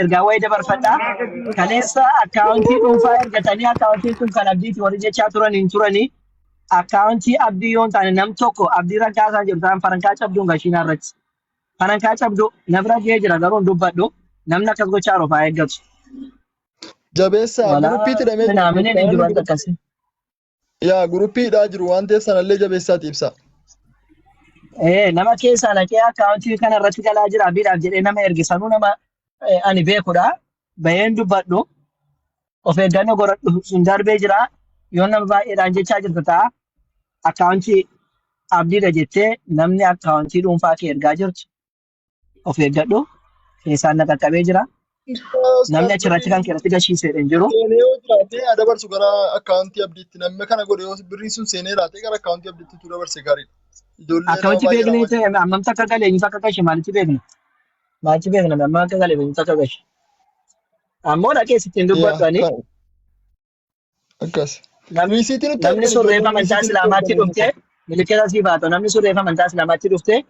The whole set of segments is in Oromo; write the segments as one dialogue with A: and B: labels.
A: ergaa wayii dabarfadhaa. Kaleessa akkaawuntii dhuunfaa ergatanii akkaawuntiin kun kan abdiiti warri jechaa turanii akkaawuntii abdii yoon taane nam tokko abdii rakkaasaa jiru ta'an farankaa cabduun gashiinaa irratti. Farankaa cabdu na bira ga'ee jira garuu dubbadhu namni akkas gochaa rofaa eeggatu.
B: Jabeessa gurupiitti dhamee
A: naamini ni jiru wanta akkasii.
B: Yaa gurupiidhaa jiru waan ta'eef sanallee jabeessaati ibsa.
A: Nama keessaa naqee akkaawuntii kana irratti galaa jira abdiidhaaf jedhee nama ergisanuu nama ani beekudha. Baheen dubbadhu of eeggannoo godhadhu sun darbee jira yoo nama baay'eedhaan jechaa jirtu ta'a akkaawuntii abdiidha jettee namni akkaawuntii dhuunfaa kee ergaa jirtu of eeggadhu keessaan na qaqqabee jira. Namni achirratti kan keessatti gashiisedha hin jiru.
B: Seenee yoo jiraate dabarsu gara akkaawuntii abdiitti namni kana godhe yoo birriin sun seenee laatee gara akkaawuntii abdiitti dabarse gaariidha.
A: Akkaawuntii beeknee ta'e ammamta akka galee eenyutu akka gashe maalitti beekna? Maalitti beekna amma akka galee eenyutu akka gashe? Ammoo dhaqee sittiin dubbadhani.
B: Akkas.
A: Namni surreeffa amantaa Islaamaatti dhuftee milikeeta sii baatu namni surreeffa amantaa Islaamaatti dhuftee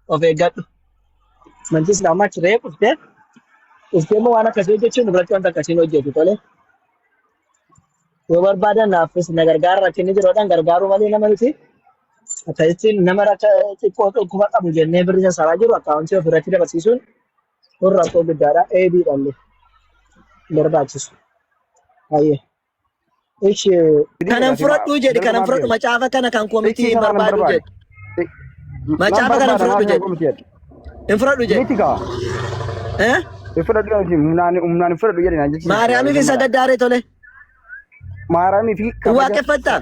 A: of eeggadhu. Amantii Islaamaatti reefu dhuftee immoo waan akkasii hojjechuun duratti wanta akkasiin hojjetu tole. Yoo barbaadan naafis na gargaara rakkinni jiruudhaan gargaaruu malee nama nuti akkasitti nama xiqqoo dhukkuba qabu jennee birrii sassaaraa jiru akkaawuntii ofirratti dabarsiisuun kun rakkoo guddaadha. Eebiidhaan barbaachisu. Baay'ee. Kanan fudhadhu jedhi kanan fudhadhu macaafa kana kan koomitii barbaadu jedhi. Macaafa kana fudhadhu jedhi. Hin fudhadhu jedhi.
C: Humnaan fudhadhu jedhi naan jechuudha.
A: Maariyaamiif isa gaddaaree tole.
C: Maariyaamiif
A: waaqeffattaa.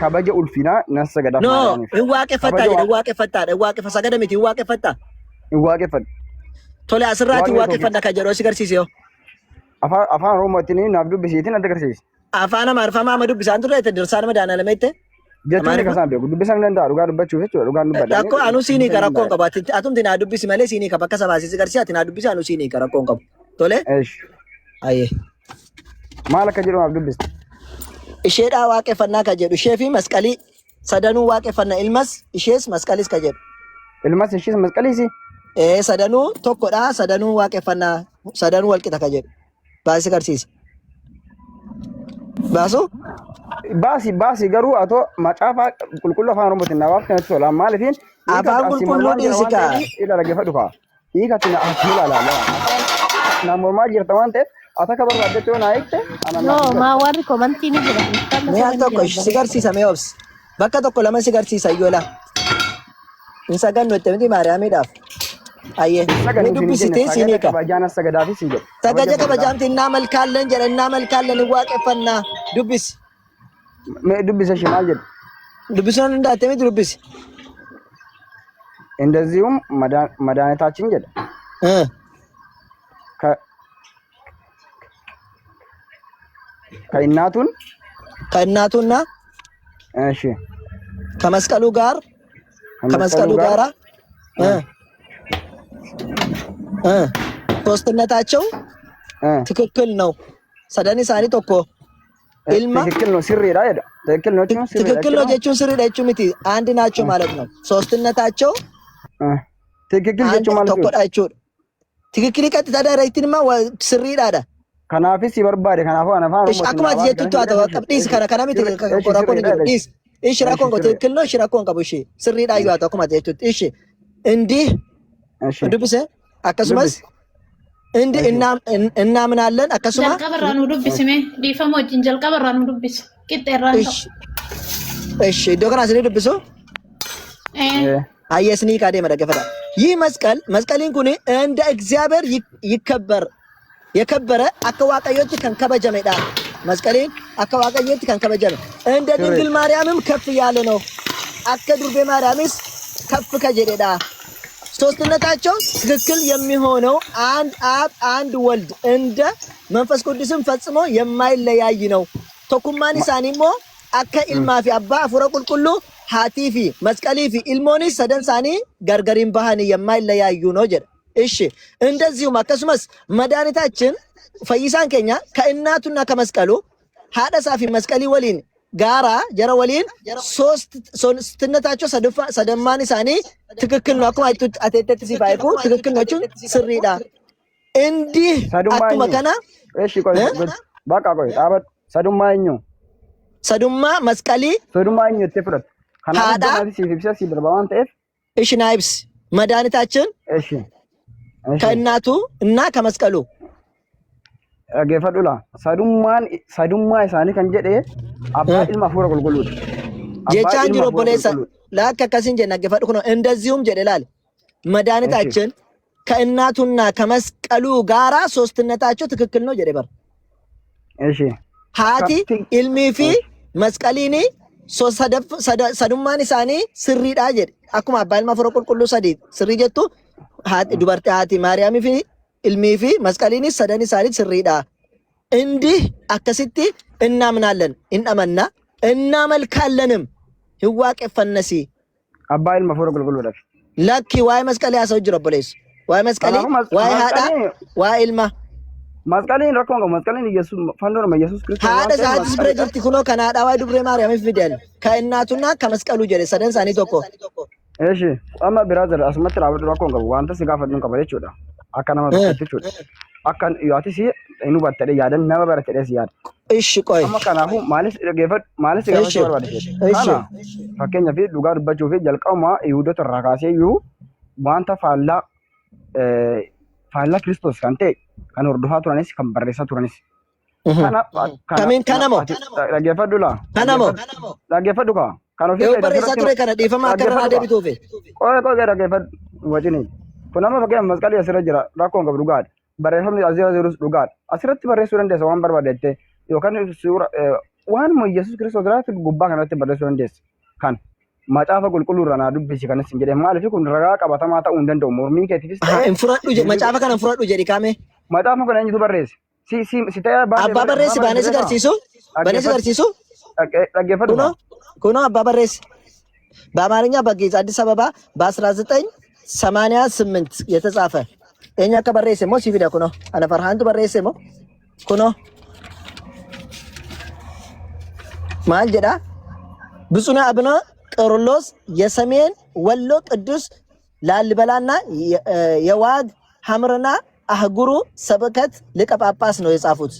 C: Kabaja ulfinaa nan sagada.
A: No, hin waaqeffattaa jedha hin waaqeffattaa sagada miti hin waaqeffattaa.
C: Hin waaqeffadhu.
A: Tole asirraatti waaqeffanna kan jedhu si garsiise yoo.
C: Afaan Oromootiin naaf dubbisiitiin adda garsiise.
A: Afaan Amaariffaa ma dubbisaan turre dirsaan madaana lamette.
C: Jechuun kasaan beeku dubbisan danda'a dhugaa dubbachuuf jechuudha dhugaan dubbadha.
A: Rakkoo anu siinii ka rakkoon qabu atumti naa dubbisi malee siinii ka bakka sabaasisi garsiisati naa dubbisi anu siinii ka rakkoon qabu. Tole? Ayyee.
C: Maal akka jedhu naaf dubbiste?
A: Isheedhaa waaqeffannaa ka jedhu ishee fi masqalii sadanuu waaqeffannaa ilmas ishees masqaliis ka jedhu.
C: Ilmas ishees masqaliisi?
A: Sadanuu tokkodha sadanuu waaqeffannaa sadanuu walqixa ka jedhu. Baasii garsiisi. Baasu?
C: Baasi garuu atoo macaafa qulqulluu afaan Oromootiin naaf kanatti tola maaliifin
A: afaan qulqulluu dhiisika.
C: Ila dhaggeeffadhu kaa. Hiikatti na ilaala. Namoota jirta waan ta'eef ata ka barbaaddetti yoo naa eegte.
D: No, maa warri komantii ni jira.
A: Mi'a tokko si garsiisa mee obsi. Bakka tokko lama si garsiisa iyyoola. Hin sagannu itti miti Maariyaamiidhaaf. Ayyee. Ni dubbisitee siinii ka.
C: Kabajaan as sagadaafis hin jedhu.
A: Sagaja kabajaamti innaa malkaalleen jedha innaa malkaalleen hin waaqeffannaa dubbisi.
C: Mee dubbisa shi maal jedhu?
A: Dubbisuun hundaate miti dubbisi.
C: እንደዚሁም መድኃኒታችን ጀደ
A: ከእናቱና
C: እሺ
A: ከመስቀሉ ጋራ ሶስትነታቸው ትክክል ነው። ሰደኒ ሳኒ ቶኮ ኢልማ
C: ትክክል ነው። ሲሪዳ አይደል? ትክክል ነው።
A: ትክክል ነው ጀቹን ሲሪዳ ጀቹ ሚቲ አንድ ናቸው ማለት ነው። ሶስትነታቸው
C: ትክክል ጀቹ ማለት ነው።
A: ተቆዳቸው ትክክል ቀጥታ ዳይሬክትማ ሲሪዳዳ
C: ከናፊስ ይበርባደ ከናፋ ነፋ ነው።
A: እሺ አኩማ ጀቱ አቶ ቀብዲስ ከናሚ ተቆራቆን ዲስ እሺ ራኮን ትክክል ነው። እሺ ራኮን ቀቡ እሺ ሲሪዳ ይዋታ አኩማ ጀቱ እሺ እንዲህ እሺ ዱብሰ አከሱማስ እንዲ እናምናለን አከሱማ
D: ጀልቀበራኑ ዱብስሜ ዲፈሞ ጀልቀበራኑ ዱብስ ቂጤራን
A: እሺ ዶክና ስለ ዱብሶ አየስኒ ካዴ መደገፈታ ይህ መስቀልን ኩኒ እንደ እግዚአብሔር የከበረ አከዋቀዮት ከንከበጀመዳ መስቀልን አከዋቀዮት ከንከበጀመ እንደ ድንግል ማርያምም ከፍ ያለ ነው። አከ ዱርቤ ማርያምስ ከፍ ከጀደዳ ሶስትነታቸው ትክክል የሚሆነው አንድ አብ አንድ ወልድ እንደ መንፈስ ቅዱስም ፈጽሞ የማይለያይ ነው። ተኩማኒ ሳኒሞ አከ ኢልማፊ አባ አፉረ ቁልቁሉ ሃቲፊ መስቀሊፊ ኢልሞኒ ሰደንሳኒ ገርገሪን ባህኒ የማይለያዩ ነው ጀደ እሺ እንደዚሁም አከሱመስ መድኃኒታችን ፈይሳን ከኛ ከእናቱና ከመስቀሉ ሀደሳፊ መስቀሊ ወሊን ጋራ ጀረ ወሊን ሶስትነታቸው ሰደማኒ ሳኒ ትክክል ነው። አኩማ አቴቴት ሲፋይኩ ትክክል ነው። ስሪዳ እንዲህ አኩማ ከና
C: እሺ ቆይ በቃ ቆይ ዳበት ሰዱማኙ
A: ሰዱማ መስቀሊ
C: ሰዱማኙ ተፍረት ካናዳ ሲፊብሰ ሲብርባን ተፍ
A: እሺ ናይብስ መድኃኒታችን
C: እሺ
A: ከእናቱ እና ከመስቀሉ
C: ገፈዱላ ሰዱማ ኢሳኒ ከንጀዴ አባ ኢልማ ፉረ ቁልቁሉ
A: ጀቻን ጅሮ ቦሌሳ ላከ ከሲን ጀና ገፈዱ ነው እንደዚሁም ጀደላል መድኃኒታችን ከእናቱና ከመስቀሉ ጋራ ሶስትነታቸው ትክክል ነው ጀደበር
C: እሺ
A: ሃቲ ኢልሚፊ መስቀሊኒ ሰዱማን ኢሳኒ ስሪዳ ጀድ አኩማ አባ ኢልማ ፉረ ቁልቁሉ ሰዲ ስሪ ጀቱ ሃቲ ዱበርቲ ሃቲ ማርያም ፊ ኢልሚፊ መስቀሊኒ ሰደኒ ሳሪ ስሪዳ እንዲህ አከሲቲ እናምናለን እናመና እናመልካለንም ህዋቀፈነሲ
C: አባ ኢልማ ፉረ ቁልቁሉ ደፍ
A: ለኪ ዋይ መስቀል ያሰው ጅሮ ቦሌስ ዋይ መስቀሊ ዋይ ሃዳ ዋይ ኢልማ
C: መስቀሊን ረኮንጎ መስቀሊን ኢየሱስ ፈንዶር ኢየሱስ ክርስቶስ
A: ሃዳ ዛዲስ ብሬጅርቲ ኩኖ ከናዳ ዋይ ዱብሬ ማርያም ፊደል ከእናቱና ከመስቀሉ ጀደ ሰደን ሳኒ ቶኮ
C: እሺ አማ ብራዘር አስመጥራ አብዱ ረኮንጎ ዋንተ ሲጋ ፈድን ከበለችውዳ አካናማ ተጥቹዳ አካን ያቲሲ አይኑ ባተደ ያደን ነባ በረተደ ሲያድ
A: እሺ ቆይ
C: አማ ካናሁ ማለት ገፈድ ማለት ሲጋ ፈድን እሺ ፈከኛ ፊ ዱጋ ዱባቾ ፊ ጀልቃውማ ይሁዶ ተራካሴ ዩ ዋንተ ፋላ ክርስቶስ ካንተ kan hordofaa turanis kan barreessaa turanis
A: kamiin kanamo
C: dhaggeeffadhula dhaggeeffadhu ka kan ofii
A: yoo barreessaa ture kana dhiifama akka irraa deebituufi
C: qoy dhaggeeffadhu wajini kun amma fakkii masqalii asirra jira rakkoon qabu dhugaadha barreeffamni asirra jirus dhugaadha asirratti barreessuu dandeessa waan barbaadeette yookaan suura waan Yesuus Kiristoos irratti gubbaa kanatti barreessuu dandeessa kan macaafa qulqulluu irraa naa dubbisi kanas hin jedhe maaliif kun ragaa qabatamaa ta'uu hin danda'u mormii keetiifis
A: hin fudhadhu macaafa kana fudhadhu jedhi kaame
C: macaafa kana eenyutu barreesse si ta'ee
A: abbaa barreesse baanee si garsiisu
C: dhaggeeffadhu
A: kuno abbaa barreesse በአማርኛ በግዕዝ አዲስ አበባ በ1988 የተጻፈ እኛ ከበሬሴ ሞ ሲቪዳ ኩኖ አነ ፈርሃንቱ በሬሴ ሞ ኩኖ ማል ጀዳ ብፁዕ አቡነ ቄርሎስ የሰሜን ወሎ ቅዱስ ላሊበላና የዋግ ሐምርና አህጉሩ ሰበከት ሊቀ ጳጳስ ነው የጻፉት።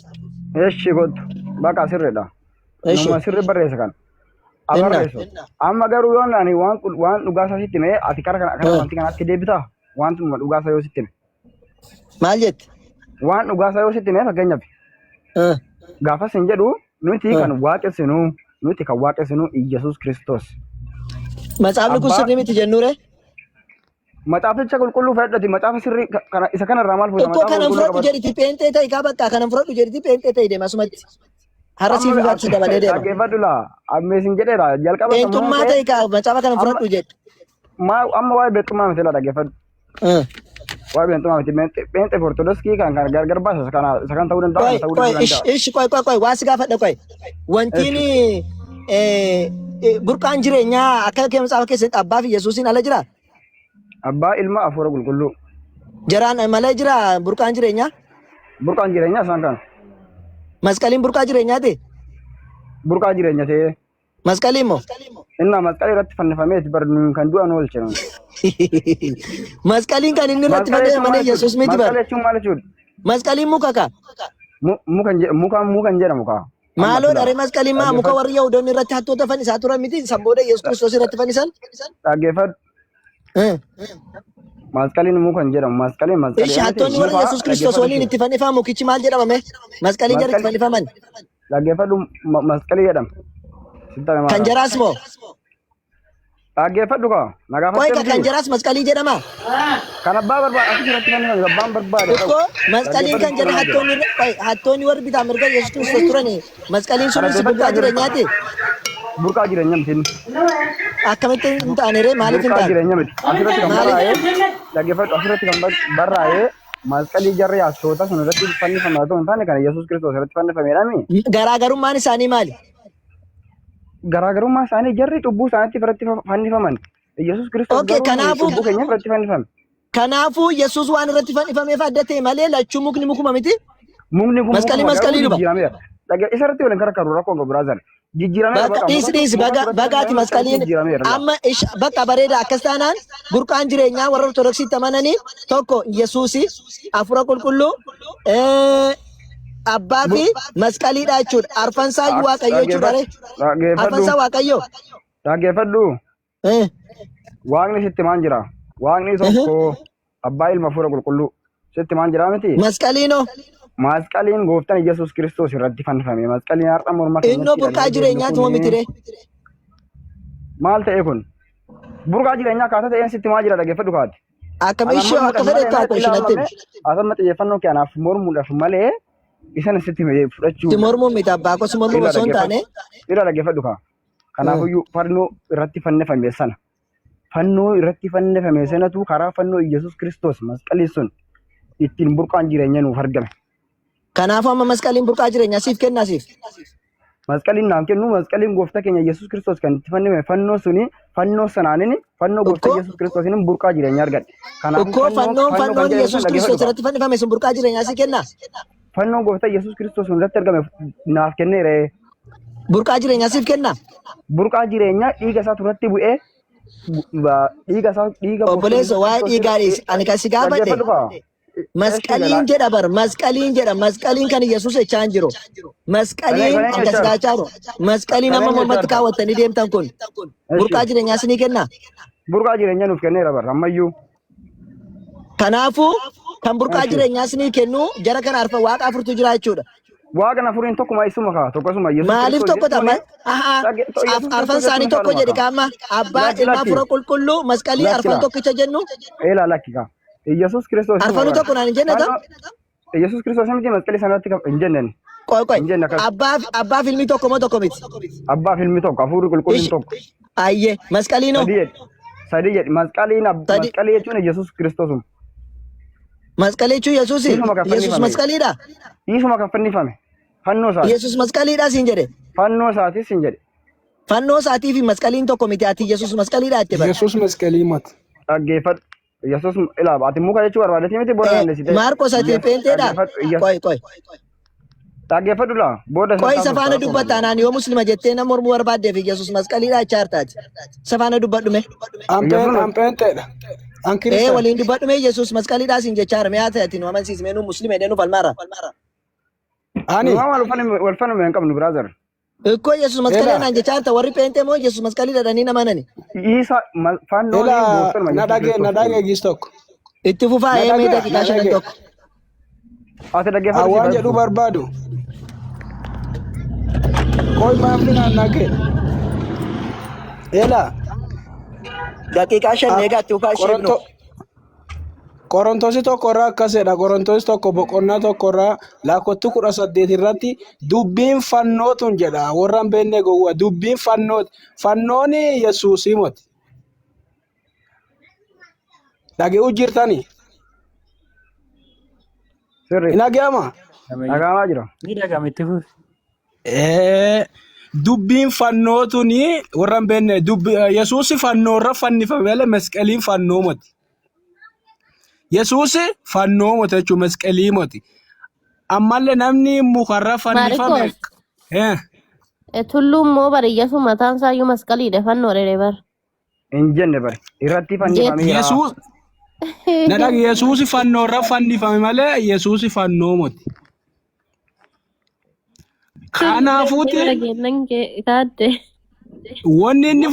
C: እሺ ጎት በቃ ሲረዳ እሺ ሲር በሬሰ ካን አበሬሰ አማገሩ ዮናኒ ዋን ዱጋሳ ሲትኔ አቲካራ ካና አንቲ ካና ትዴብታ ዋን ዱጋሳ ዮ ሲትኔ
A: ማለት
C: ዋን ዱጋሳ ዮ ሲትኔ ፈገኛፍ ጋፋ ሰንጀዱ ኑቲ ካን ዋቀስኑ ኑቲ ከዋቀስኑ ኢየሱስ ክርስቶስ መጽሐፍ ቅዱስ ስር ነው ተጀኑረ መጽሐፍ ቁልቁሉ ፈደቲ መጽሐፍ ስሪ ኢሳ ካና ራማል ፎታ
A: መጽሐፍ ካና ፍሮዱ ጀሪቲ ፔንቴ ታይ ካበቃ ካና ፍሮዱ ጀሪቲ ፔንቴ ታይ ደማስመት harasi bibachi dabale
C: dhaggeeffadhula ammeesin jedheera jalqaba
A: eentummaa ta'e ka macaafa kana fudhadhu jedhe
C: amma waa'ee beektummaa miti la dhaggeeffadhu waa'ee beektummaa miti pheenxe ortodoksii kan gargar baasa isa kan ta'uu danda'a
A: ishi qoy waasi gaafadha qoy wantiini burqaan jireenyaa akka kee macaafa keessatti abbaa fi yesuusin ala jira
C: abbaa ilma afuura qulqulluu
A: jaraan malee jira burqaan jireenyaa isaan kan መስቀሊን ቡርቃ ጅሬኛቴ
C: ቡርቃ ጅሬኛቴ
A: መስቀሊን ሞ
C: እና መስቀሊ ረት ፈነፈሜት በርኑ ከንዱ አንወልች ነው
A: መስቀሊን kan inni ረት ፈደ ማነ ኢየሱስ ምን ይባል
C: መስቀሊቹ ማለት ይሁን
A: መስቀሊን ሙካካ
C: ሙካን ጀራ ሙካ
A: ማሎ ዳሬ መስቀሊን ማ ሙካ ወርየው ዶን ረት ሀቶ ተፈን ሳቱራ ሚቲ ሰምቦደ ኢየሱስ ክርስቶስ ረት ፈንሰል
C: ታገፈድ መስቀሊን ሙካን ጀራ መስቀሊን
A: እሺ ሀቶኒ ወር ኢየሱስ ክርስቶስ ወሊን ኢትፈንፋ ሙኪቺ ማል ጀራ ማመ መስቀሊን ጀራ ኢትፈንፋ ማን
C: ታገፈዱ መስቀሊ ያዳም
A: ከንጀራስ ሞ
C: ታገፈዱ ካ ናጋፋ
A: ቆይ ከንጀራስ መስቀሊ ጀራማ
C: ከነባ በርባ አትሽረት ነው ገባን በርባ
A: እኮ መስቀሊን ከንጀራ ሀቶኒ ወር ቢታ መርጋ ኢየሱስ ክርስቶስ ቱረኒ መስቀሊን ሱሪስ ቡርቃ ጅሬኛቴ ቡርቃ ጅሬኛም ቲን አከመተ እንታኔሬ ማለት እንታ
C: ጅሬኛም አስረት ከመራዬ ታገፈዱ አስረት ከመ በራዬ መስቀሊ ጀራ ያሶታ ሰነረት ፈንፈማቶ እንታኔ ከ ኢየሱስ ክርስቶስ ረት ፈንፈሜዳሚ
A: ገራገሩማን ሳኒ ማሊ
C: ገራገሩማ ሳኒ ጀሪ ጡቡ ሳንቲ ፍረቲ ፈንፈመን ኢየሱስ ክርስቶስ
A: ኦኬ ከናፉ
C: ከኛ ፍረቲ ፈንፈም
A: ከናፉ ኢየሱስ ዋን ረቲ ፈንፈም የፋደተ ማለ ለቹ ሙክኒ ሙኩ ማሚቲ
C: ሙክኒ
A: መስቀሊ ዱባ
C: Lagi isarratti waliin karakaru rakkoon qabu brother. Jijjiiramee
A: Bakka dhiis bagaati masqaliin amma bakka bareeda akkas taanaan burqaan jireenyaa warra ortodoksiitti amananii tokko Yesuusi afura qulqulluu abbaa fi masqaliidha jechuudha. Arfansaa waaqayyo jechuudha. Arfansaa waaqayyo.
C: Dhaggeeffadhu. Waaqni sitti maan jira? Waaqni tokko abbaa ilma afura qulqulluu sitti maan jira miti?
A: Masqaliinoo.
C: Masqaliin gooftaan Yesuus Kiristoos irratti fannifame. Masqaliin har'a morma
A: keenya. Innoo burqaa jireenyaati moo miti ree?
C: Maal ta'e kun? Burqaa jireenyaa akkaataa ta'een sitti maa jira dhaggeeffadhu kaati.
A: Akkam ishee akka fedhetti haa qooshinatti.
C: Asuma xiyyeeffannoo kanaaf mormuudhaaf malee isan sitti fudhachuu.
A: Ti mormuun miti abbaa akkasuma mormuu osoo hin taane.
C: Ira dhaggeeffadhu kaa. Kanaafiyyuu fannoo irratti fannifame sana. Fannoo irratti fannifame sanatu karaa fannoo Yesuus Kiristoos masqaliin sun ittiin burqaan jireenya nuuf argame.
A: Kanaafuu amma masqaliin burqaa jireenyaa siif kennaa siif.
C: Masqaliin naan kennu masqaliin gooftaa keenya Yesuus Kiristoos kan itti fannifame fannoo suni fannoo sanaanin fannoo gooftaa Yesuus Kiristoosiin burqaa jireenya argadhe.
A: Kanaafuu fannoon Yesuus Kiristoos irratti fannifame sun burqaa jireenyaa si kennaa.
C: Fannoo gooftaa Yesuus Kiristoos irratti argame naaf kenneere.
A: Burqaa jireenyaa siif kennaa.
C: Burqaa jireenyaa dhiiga isaa turratti bu'ee dhiiga
A: obboleessa waa'ee dhiigaanis ani kan si gaafadhe masqaliin jedha bar masqaliin jedha masqaliin kan Yesuus jechaan jiru masqaliin akkas gaachaa jiru masqaliin amma mormatti kaawwattanii deemtan kun burqaa jireenyaa sinii kennaa.
C: Burqaa jireenyaa nuuf kenneera bar ammayyuu.
A: Kanaafuu kan burqaa jireenyaa sinii kennu jara kana arfa waaqa afurtu jira jechuudha.
C: Waaqni afuriin tokkuma isuma kaa tokkosuma Yesuus.
A: Maaliif tokko ta'a? Arfan isaanii tokko jedhi kaama abbaa ilma afura qulqulluu masqalii arfan tokkicha jennu.
C: Eela lakki kaa. Yesuus Kiristoos.
A: Arfanu tokko naan hin jenne taa?
C: Yesuus Kiristoos miti masqalii sanatti hin jennen.
A: Qoy abbaa filmii tokko moo tokko miti?
C: Abbaa filmii tokko afurri qulqulluun tokko.
A: Ayyee masqalii noo?
C: Sadii jedhi masqalii jechuun Yesuus Kiristoosum.
A: Masqalii jechuun Yesuusi? Yesuus masqaliidha?
C: Isuma kan fannifame. Fannoo isaati.
A: Yesuus masqaliidha siin jedhe?
C: Fannoo isaatis siin jedhe.
A: Fannoo isaatii fi masqaliin tokko miti ati Yesuus masqaliidha jettee bara.
E: Yesuus masqalii mati.
C: Dhaggeeffadhu. Yesuus ilaaba ati muka jechuu barbaadati miti booda dandeessite.
A: Maarqos ati peenteedha? Qoy.
C: Dhaggeeffadhu laa booda.
A: Qoy safaana dubbataa naan yoo muslima jettee nama mormuu barbaaddeef Yesuus masqaliidha chaartaati. Safaana dubbadhume.
E: Ampeenteedha.
A: Waliin dubbadhume Yesuus masqaliidha siin jechaara mee haa ta'e nu amansiisme nu muslima jedhee nu falmaara.
C: Ani wal fanuma hin qabnu brother.
A: Ikkoo Yesuus masqalii naan jechaarta warri peentee moo Yesuus masqalii dhadhanii namanani.
C: Isa fannoo
E: na dhagee gis tokko.
A: Itti fufaa mee daqiiqaa shanan tokko.
C: Ati dhaggeeffatu.
E: Waan jedhu barbaadu. Qoy maafni naan dhagee. Eela.
A: Daqiiqaa shan eegaa itti fufaa ishee
E: Qorontosi tokko irraa akkasidha. Qorontosi tokko boqonnaa tokko irraa lakkoofsa 18 irratti dubbiin fannootun jedha. Warraan beekne gowwaa dubbiin fannooti. Fannoon Yesuusii moti. Dhaga'uu jirtanii? Hin dhaga'amaa?
C: Dhaga'amaa jira.
F: Ni dhaga'ama itti fufi.
E: Dubbiin fannootun warraan beekne Yesuusi fannoo irra fannifame malee masqaliin fannoo moti. Yesuus fannoo moti jechuun masqalii moti. Ammallee namni mukarra fannifame.
G: Tulluun moo bari Yesuus mataan isaayyuu masqaliidha fannoo dheedhee bara.
C: Hin jenne bari irratti fannifame.
E: Yesuus. Nadhaga Yesuus fannoo irra fannifame malee Yesuus fannoo moti. Kanaafuuti. Wanni inni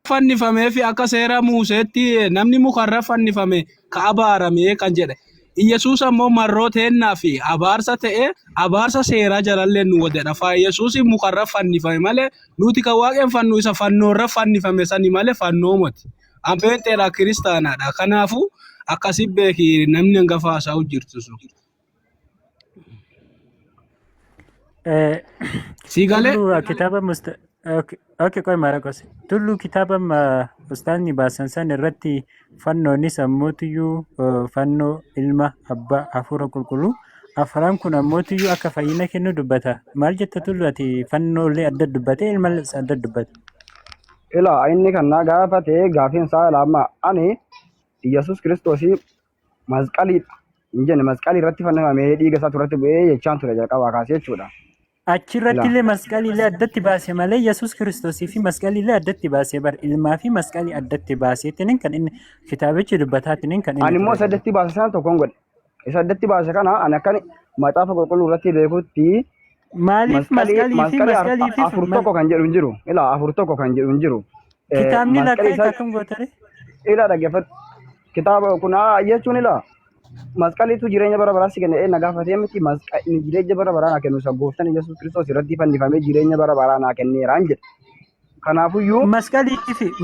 E: fannifamee fi akka seera Muuseetti namni mukarra fannifame ka abaarame kan jedhe. Yesuus ammoo marroo teennaa fi abaarsa ta'e abaarsa seeraa jalallee nu wadedha. Yesuus mukarra fannifame malee nuti kan waaqeffannu isa fannoorra fannifame sani malee fannoo moti. Ampeenteedha kiristaanaadha. Kanaafuu akkasi beeki namni hangafa haasa'u jirtu sun.
F: Tullu kitaaba qoy Maraqos. Tullu kitaaba ustaanni baasan san irratti fannoonni sammuutiyyuu fannoo ilma abbaa hafuura qulqulluu afran kun ammootiyyu akka fayyina kennu dubbata. Maal jetta Tullu ati fannoolee adda dubbate ilmas adda dubbate?
C: Ila inni kan na gaafate gaafiin isaa lama ani Yesuus Kiristoosii masqaliidha. Injenne masqalii irratti fannifamee dhiiga isaa turatti bu'ee jechaan ture jalqabaa kaasee jechuudha.
F: Achirratti illee masqalii illee addatti baase malee Yesuus Kiristoosii fi masqalii illee addatti baasee bar ilmaa fi masqalii addatti baaseetiin kan inni kitaabichi dubbataatiin kan inni.
C: Ani immoo isa addatti baase sana tokkoon godhe. Isa addatti baase kana ani akkan maxaafa qulqulluu irratti beekutti
F: maaliif masqalii fi
C: afur tokko kan jedhu hin jiru. Ilaa afur tokko kan jedhu hin jiru.
F: Kitaabni lakkaa'e akkam gootare?
C: Ilaa dhaggeeffadhu. Kitaaba kunaa jechuun ilaa. Masqaliitu jireenya bara baraa si kenna na gaafatee miti masqalii jireenya bara baraa naa kennu isa gooftaan Yesuus Kiristoos irratti fannifamee jireenya bara baraa naa kenneeraan jedhe. Kanaafuyyuu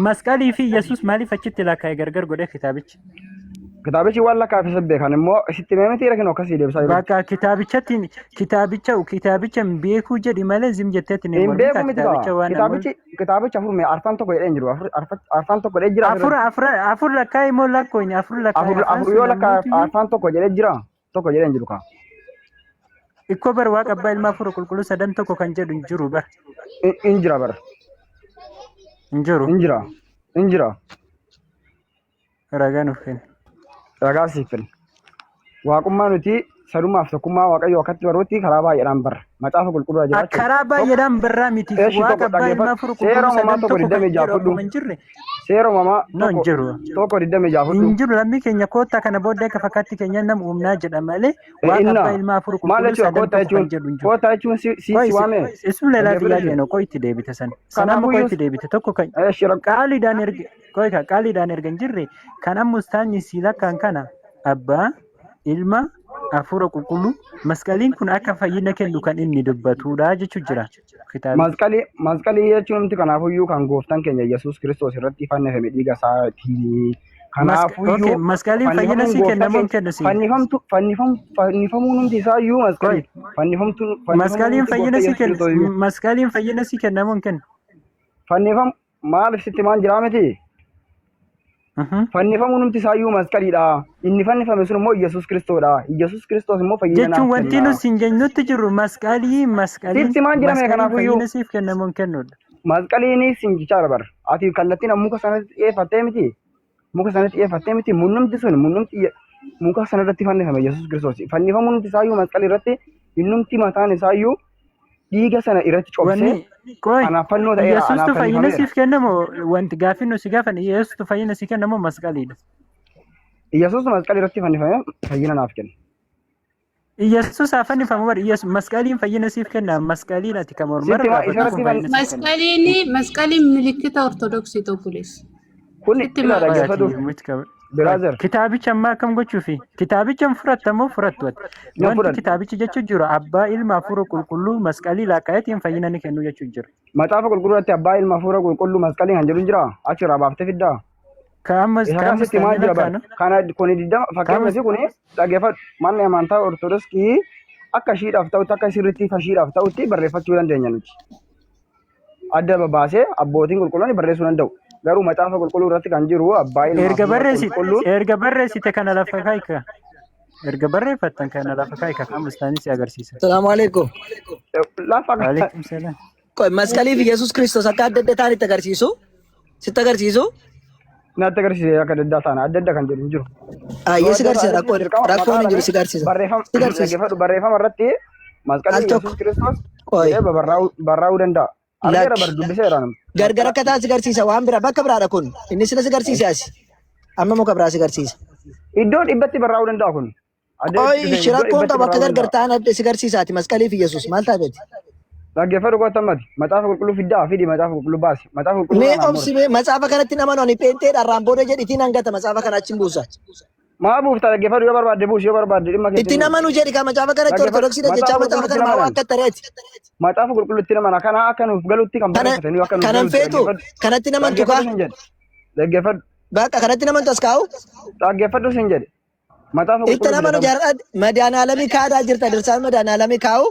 F: masqalii fi Yesuus maaliif achitti lakkaa'e gargar godhee kitaabichi?
C: Kitaabichi waan lakkaa'e beekan immoo sitti meemiti rakkin akkasii deebisaa jiru.
F: Bakka kitaabicha beekuu jedhi malee zim jetteetti
C: ni mormi kitaabicha afur mee arfan tokko jedhee jiru arfan tokko jedhee jira.
F: Afur lakkaa'e immoo lakkooyin afur lakkaa'e.
C: Afur yoo lakkaa'e arfan tokko jedhee jira tokko jedhee jiru kaa.
F: Ikkoo bar waaqa abbaa ilmaa afur qulqulluu sadan tokko kan jedhu hin jiru bar.
C: In jira bar.
F: Hin jiru.
C: In jira.
F: Ragaa nuuf kenna.
C: Ragaa siif kenna. Waaqummaa nuti sadumaaf tokkummaa waaqayyo akkatti baruutti karaa baay'eedhaan barra. Macaafa qulqulluu jira.
F: Karaa baay'eedhaan barraa miti. Waaqa abbaa ilmaa afur qulqulluu sadan tokko kan jedhu hin jirre.
C: Seera uumamaa
F: tokko
C: 26
F: hin jiru lammii keenya koottaa kana booddee akka fakkaatti keenya nama uumnaa jedha malee waaqa abbaa ilmaa afur qulqulluu sadan tokko kan jedhu hin jiru.
C: Koottaa jechuun si waame.
F: Isu leelaa biyyaa keenya koo itti deebite sana. Sanammoo koo itti deebite tokko kan qaaliidhaan erga hin jirre kan ammus taanyi siila kan kana abbaa ilma afura qulqulluu masqaliin kun akka fayyina kennu kan inni dubbatudha jechuun jira.
C: Masqalii jechuun nuti kanaafuyyuu kan gooftaan keenya Yesuus Kiristoos irratti fannifame dhiiga isaatii. Kanaafuyyuu
F: masqaliin fayyina sii kennamuun kennu sii.
C: Fannifamuun hundi isaayyuu masqalii.
F: Masqaliin fayyina sii kennamuun kennu.
C: Fannifam maaliif sitti maan jiraa miti? Fannifamuun hundi isaayyuu masqaliidha. Inni fannifame sun immoo Yesuus Kiristoodha. Yesuus Kiristoos immoo fayyina naaf
F: jechuun wanti nuti hin jennutti jiru masqaliin
C: sitti maan jirame kanaafuyyuu
F: fayyina siif kennamuun kennudha.
C: Masqaliinis hin jechaa bar. Ati kallattiin muka sanatti xiyyeeffattee miti. Muka sanatti xiyyeeffattee miti. Munnumti muka sanarratti fannifame Yesuus Kiristoos. Fannifamuun hundi isaayyuu masqalii irratti innumti mataan isaayyuu dhiiga sana irratti cobsee anaaf fannoo ta'eera.
F: Yesuustu fayyina siif kennamu wanti gaaffii nuti gaafan Yesuustu fayyina siif kennamu masqaliidha.
C: Yesuus masqalii irratti fannifame fayyina naaf kenna.
F: Yesuus haa fannifamu bari masqaliin fayyina siif kenna masqaliin ati kam ormarra
D: masqaliin milikkita ortodoksii tokkoleessa.
C: Kun itti dhaggeeffatu. Brother.
F: Kitaabicha ammaa akkam gochuufi kitaabicha fudhatamoo fudhattu wanti kitaabichi jechuun jiru abbaa ilma afura qulqulluu masqalii lakkaa'eetiin fayyina ni kennu jechuun jira.
C: Macaafa qulqulluutti abbaa ilma afura qulqulluu masqalii kan jedhu jira achirraa baaftee fiddaa.
F: Kaamas
C: maal jira bara kana kuni diddama fakkeenyaaf kuni dhaggeeffadhu manni amantaa ortodoksii akka shiidhaaf ta'utti akka sirriitti fashiidhaaf ta'utti barreeffachuu dandeenya nuti. Adda babaasee abbootiin qulqulloonni barreessuu danda'u. Garuu macaafa qulqulluu irratti kan jiru abbaa ilma
F: erga barreessite kana lafa kaayika. Erga barreeffattan kana lafa kaayika kan mustaanis agarsiisa.
A: Salaamu alaikum.
C: Lafa
F: Waalaikum salaam.
A: Masqalii fi Yesuus Kiristoos akka adda adda ta'anitti agarsiisu. Sitti agarsiisu.
C: Natti agarsiise akka adda addaa ta'an adda adda kan jedhu hin jiru.
A: Ayyee si agarsiisa rakkoon hin jiru si agarsiisa.
C: Barreeffama irratti masqalii Yesuus Kiristoos barraa'uu danda'a. Algeera bar dubbiseera namni.
A: Gargar akka ta'a si agarsiisa waan bira bakka biraadha kun inni sila si agarsiisa asi. Amma muka biraa si agarsiisa.
C: Iddoo dhibbatti barraa'uu danda'a kun.
A: Rakkoon qabu akka gargar ta'an si agarsiisaati masqalii fi Yesuus maal taateeti?
C: Dhaggeeffadhu gootammati macaafa qulqulluu fiddaa fidi macaafa qulqulluu baasi. Macaafa qulqulluu.
A: Mee obsi macaafa kanatti nama noni peenteedhaan raambooda jedhitiin hangata macaafa kana achiin buusa.
C: Maa buufta dhaggeeffadhu yoo barbaadde buusi yoo barbaadde dhimma keessa.
A: Itti nama nu jedhi ka macaafa kanatti ortodoksiidha jechaa macaafa kana maa akka tareeti.
C: Macaafa qulqulluutti nama kana akka nuuf galutti kan barreeffatan yoo akka nuuf
A: kanan feetu kanatti naman tukaa.
C: Dhaggeeffadhu.
A: Bakka kanatti naman tas kaa'u.
C: Dhaggeeffadhu sin jedhe. Macaafa qulqulluu.
A: Itti nama nu jaarraa madaanaalamii kaa'aa jirta dirsaan madaanaalamii kaa'u.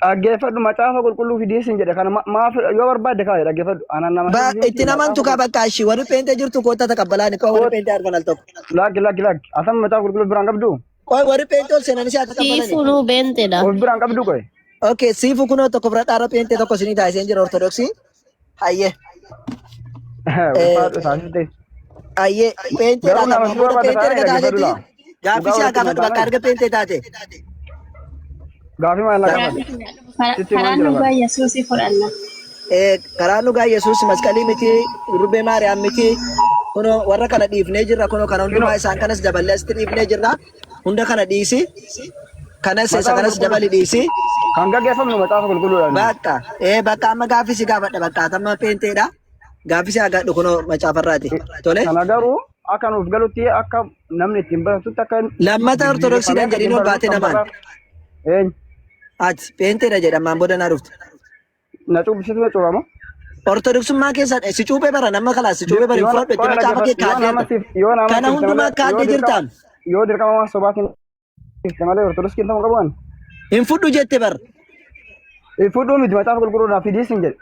C: Dhaggeeffadhu macaafa qulqulluu fidii sin jedhe kana maaf yoo barbaadde kaa'e dhaggeeffadhu anaan nama.
A: Itti naman tukaa bakka ashii warri peentee jirtu koota taqabbalaan koo warri peentee argan al tokko.
C: Laaki asam macaafa qulqulluu biraan qabdu.
A: Qoy warri peentee ol seenanii si akka qabbalani.
G: Siifuu beentedha.
C: Of biraan qabdu qoy.
A: Okay siifu kunoo tokko bira dhaara peentee tokko sinii taasiseen jira ortodoksii. Ayyee. Ayyee peentee dhaara peentee erga taasisee Gaaffii si haa gaafadhu bakka erga peentee taate.
C: Gaafii maal na gaafadhu?
H: Karaa dhugaa Yesuusii fudhanna.
A: Karaa dhugaa Yesuus masqalii miti durbee Maariyaam miti kuno warra kana dhiifnee jirra kuno kana hundumaa isaan kanas daballee asitti dhiifnee jirra hunda kana dhiisi kanas isa kanas dabali dhiisi.
C: Kan gaggeeffamnu maxaafa qulqulluudhaan.
A: Bakka amma gaaffii si gaafadha bakka atamma peenteedha gaaffii si haa gaafadhu kuno macaafarraati tole.
C: Kana garuu akka nuuf galutti akka namni ittiin baratutti akka
A: lammata ortodoksiidhaan jedhiin ol baate namaan. Ati peenteedha jedhamaan booda naa dhufte.
C: Na cuubbisitu na cuubama.
A: Ortodoksummaa keessa si cuuphee bara nama kalaas si cuuphee bara hin fudhadhu itti macaafa kee kaaddeetta. Kana hundumaa kaaddee jirtaan.
C: Yoo dirqama waan sobaatiin malee ortodoksiin ta'uu qabu waan.
A: Hin fudhu jette bara.
C: Hin fudhu miti macaafa qulqulluudhaan fidiis hin jedhe.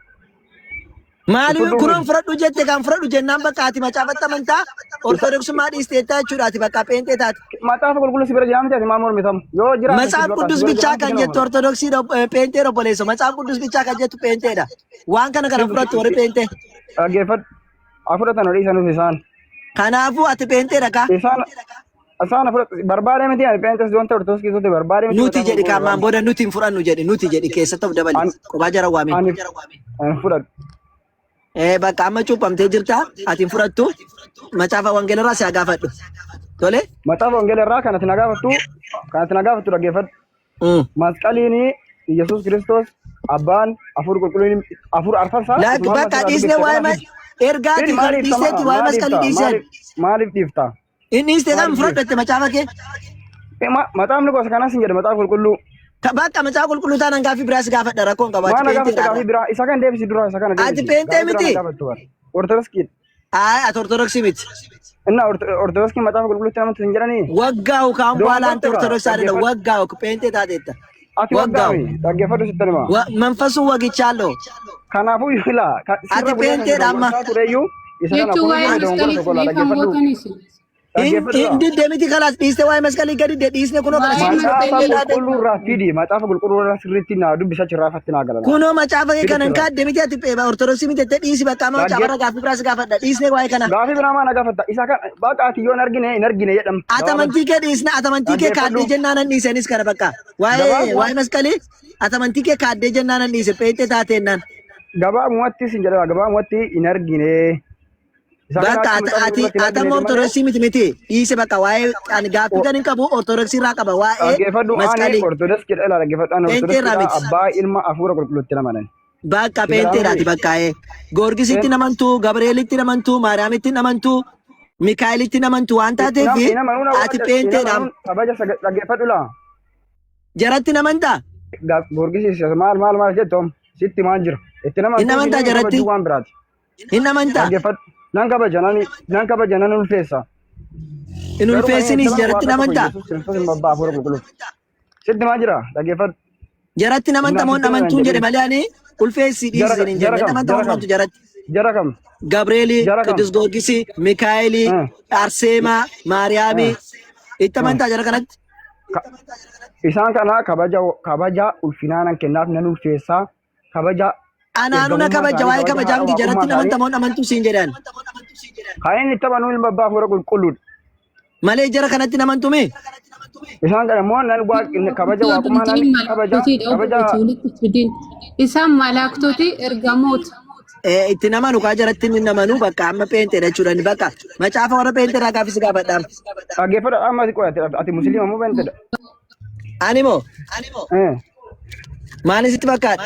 A: Maaliif kunuun fudhadhu jette kan fudhadhu jennaan bakka ati macaafatti amantaa ortodoksummaa dhiisteettaa jechuudhaati bakka peentee taate.
C: Macaafa qulqulluu si bira jiraam ta'e maal mormitamu yoo jiraate.
A: Macaaf quddus bichaa kan jettu ortodoksii peentee obboleessa macaaf quddus bichaa kan jettu peenteedha. Waan kana kana fudhattu warri peentee.
C: Dhaggeeffadhu fudhatan olii isaaniif isaan.
A: Kanaafuu ati peenteedha kaa.
C: Isaan barbaade miti ani peentees doonta ortodoksii keessatti barbaade miti.
A: Nuti jedhi kaamaan booda nuti hin fudhannu jedhi nuti jedhi keessatti of dabali kophaa jara waamee.
C: Ani fudhadhu.
A: Bakka amma cuuphamtee jirta ati hin fudhattu macaafa wangeelarraa si haa gaafadhu. Tole.
C: Macaafa wangeelarraa kanatti na gaafattu dhaggeeffadhu. Masqaliin Yesuus Kiristoos abbaan afur qulqulluun afur arfafaa.
A: Bakka dhiisnee waa'ee ergaati kan dhiiseetti waa'ee masqalii dhiiseen.
C: Maaliif dhiifta?
A: Inni dhiistee kan fudhatte macaafa kee.
C: Macaafni gosa kanas hin jedhe macaafa qulqulluu.
A: Bakka macaafa qulqulluu taanaan gaaffii biraas gaafadha rakkoon qaba.
C: Waan gaafadha gaaffii biraa isa kan deebisi dura isa kana deebisi.
A: Ati peentee miti.
C: Ortodoksii.
A: Ati ortodoksii miti.
C: Inna ortodoksii macaafa qulqulluutti namatti hin jedhanii.
A: Waggaa kan baalaan ortodoksii adda waggaa peentee taateetta.
C: Ati waggaa dhaggeeffadhu sitti nima.
A: Manfasuun wagichaaloo.
C: Kanaafuu fila.
A: Ati peenteedha amma.
H: Jechuun waa'ee masqalii dhiifama
A: Hindi demiti kalas dhiiste waa'ee masqalii gadi dhiisne kunoo kana
C: macaafa qulqulluurraa fidi macaafa qulqulluurraa sirriitti naa dubbisa chirraa fatti naa galana.
A: Kunoo macaafa kee kana hin kaadde miti ati ortodoksii miti jettee dhiisi bakka amma macaafarra gaaffii biraas gaafadha dhiisne waa'ee kana.
C: Gaaffii biraa maa na gaafadha isa kan bakka ati yoo hin argine jedhama.
A: Atamantii kee dhiisne atamantii kee kaaddee jennaan an dhiisenis kana bakka waa'ee masqalii atamantii kee kaaddee jennaan an dhiise peentee taateennaan.
C: Gabaabumatti sin jedhama gabaabumatti hin argine.
A: Bakka ati atama ortodoksii miti dhiise bakka waa'ee ani gaaffii kan hin qabu ortodoksii irraa qaba waa'ee masqalii.
C: Ortodoksii jedha dhaggeeffadhaan ortodoksii abbaa ilma hafuura qulqulluutti namanan.
A: Bakka peenteedhaati bakka Goorgisitti namantuu Gabreelitti namantuu Maariyaamitti namantuu Mikaa'elitti namantuu waan taateef ati peenteedha.
C: Kabaja dhaggeeffadhu laa.
A: Jaratti namantaa.
C: Goorgisiis maal jettoom sitti maal jira. Itti
A: namantaa jaratti.
C: Waan biraati.
A: Hin namantaa.
C: Nan kabaja nan ulfeessa.
A: In ulfeessinis jaratti namantaa.
C: Sitti maal jira dhaggeeffadhu.
A: Jaratti namanta moo namantuun jedhe malee ani ulfeessi dhiisisen hin jedhe namanta moo namantu jaratti.
C: Jara kam.
A: Gabrieli, Qidus Goorgisi, Mikaa'eli, Arseemaa, Maariyaami. Itti amantaa jara kanatti.
C: Isaan kana kabaja ulfinaanan kennaaf nan ulfeessaa kabaja.
A: Anaanuna kabaja waa'ee kabajaa miti jaratti namanta moo namantuu siin jedhan.
C: Kan itti amanuu ilma abbaa hafuura qulqulluudha.
A: Malee jara kanatti namantume.
C: Isaan kana moo nan kabaja waaqummaa nan kabaja.
H: Isaan malaaktooti ergamoota.
A: Itti namanu kaa jaratti inni namanu bakka amma peenteedha jechuudha bakka macaafa warra peenteedhaa gaafis gaafadhaam.
C: Dhaggeeffadha amma ati musliima moo peenteedha?
A: Ani moo? Maali sitti fakkaata?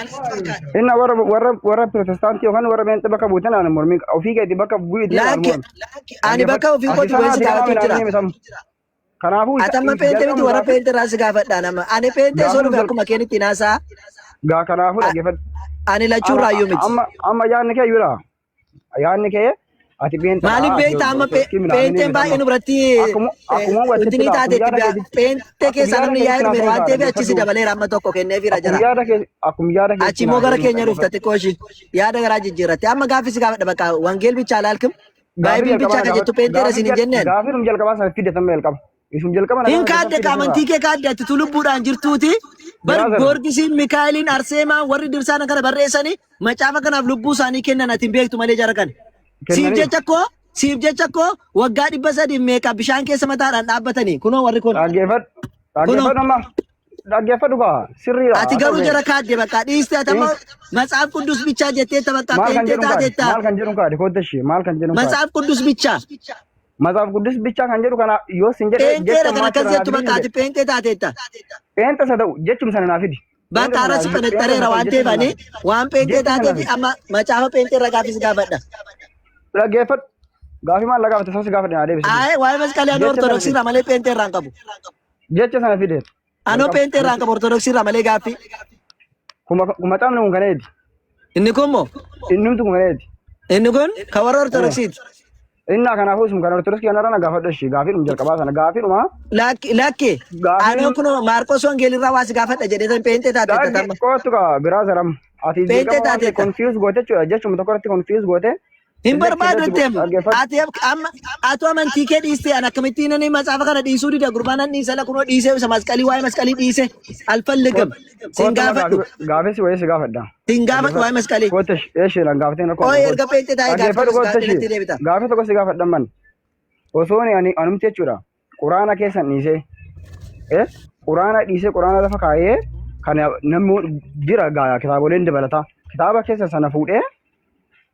C: Inna warra protestaantii yookaan warra meentee bakka buutan ani mormii ofii keetii bakka bu'iitii
A: ani bakka ofii kooti weessi gaafatu jira.
C: Kanaafuu
A: atamma peentee miti warra peentee irraa si gaafadha nama ani peentee soo dhufe akkuma keenitti naasaa.
C: Gaa kanaafuu dhaggeeffadha.
A: Ani lachuun raayyuu miti.
C: Amma yaadni kee yuudha. Yaadni kee ati peentee.
A: Maaliif beektaa amma peenteen baay'ee nu biratti utinii taateetti peentee keessaa namni yaa'ee dhufe waan ta'eef achisi dabaleera amma tokko kenneefira jira. Achi immoo gara keenya dhufta xiqqoo ishii yaada garaa jijjiirratte amma gaaffisi gaafadha bakka wangeel bichaa laalkim baayibii bichaa kan jettu peenteera isin hin jenneen.
C: Gaaffiin jalqabaa sana fiddatama jalqaba.
A: Hin kaadde qaamantii kee kaadde ati tulubbuudhaan jirtuuti. Bar Goorgisiin Mikaa'eliin Arseemaa warri dirsaana kana barreessanii macaafa kanaaf lubbuu isaanii kennan ati hin beektu malee jara kan. Siif jecha koo Siif jecha koo waggaa 300 meeqa bishaan keessa mataadhaan dhaabbatanii kunoo warri kun.
C: Dhaggeeffadhu amma. Dhaggeeffadhu gaa sirriidha.
A: Ati garuu jara kaadde bakka dhiiste atama Matsaaf Qudus bichaa jettee taphatta peentee taateetta.
C: Maal kan jedhu kaadhi kootteshi maal kan jedhu.
A: Matsaaf Qudus bichaa.
C: Matsaaf Qudus bichaa kan jedhu kana yoo sin jedhe.
A: Peenteedha kan akkas jettu bakka ati peentee taateetta.
C: Peenta isa ta'u jechum sana naaf fidi.
A: Bakka arras fedhattareera waan ta'eef ani waan peentee taateef amma macaafa peentee irra gaafis gaafadha.
C: Dhaggeeffadhu. Gaafii maal gaafate sas gaafate naa deebisi.
A: Aye waa'ee masqalii ortodoksii irraa malee peentee irraa hin qabu.
C: Jecha sana fide.
A: Anoo peentee irraa hin qabu ortodoksii irraa malee gaaffii.
C: Kuma xaamne kun kaneeti.
A: Inni kun moo?
C: Innumtu kun kaneeti.
A: Inni kun kan warra ortodoksiiti.
C: Innaa kanaafuu sun kan ortodoksii kanarra na gaafadhu shi gaafii dhum jalqabaa sana gaafii dhuma.
A: Lakke anoo kun Maarqos Wangeelirraa waasi gaafadha jedhee san peentee taateetta tamma.
C: Kootu kaa biraa zaram. Ati
A: peentee taateetta.
C: Confuse goote jechuudha jechuma tokko irratti confuse goote.
A: Hin barbaadu itteem. Ati amma atu amantii kee dhiiste an akkamittiin ani matsaafa kana dhiisuu dida gurbaan an dhiisala kunoo dhiisee isa masqalii waa'ee masqalii dhiise alfalligam. Sin gaafadhu.
C: Gaafessi wayii si gaafadha.
A: Sin gaafadhu waa'ee masqalii.
C: Kootesh eeshee lan gaafatee na
A: kootee. Ooyee erga peentee taa'ee gaafadhu deebita.
C: Gaafee tokko si gaafadhan man. Osoo ani anumti jechuudha. Quraana keessan dhiisee. Quraana dhiisee quraana lafa kaayee kana namni jira gaaya kitaaboleen dabalata. Kitaaba keessa sana fuudhee.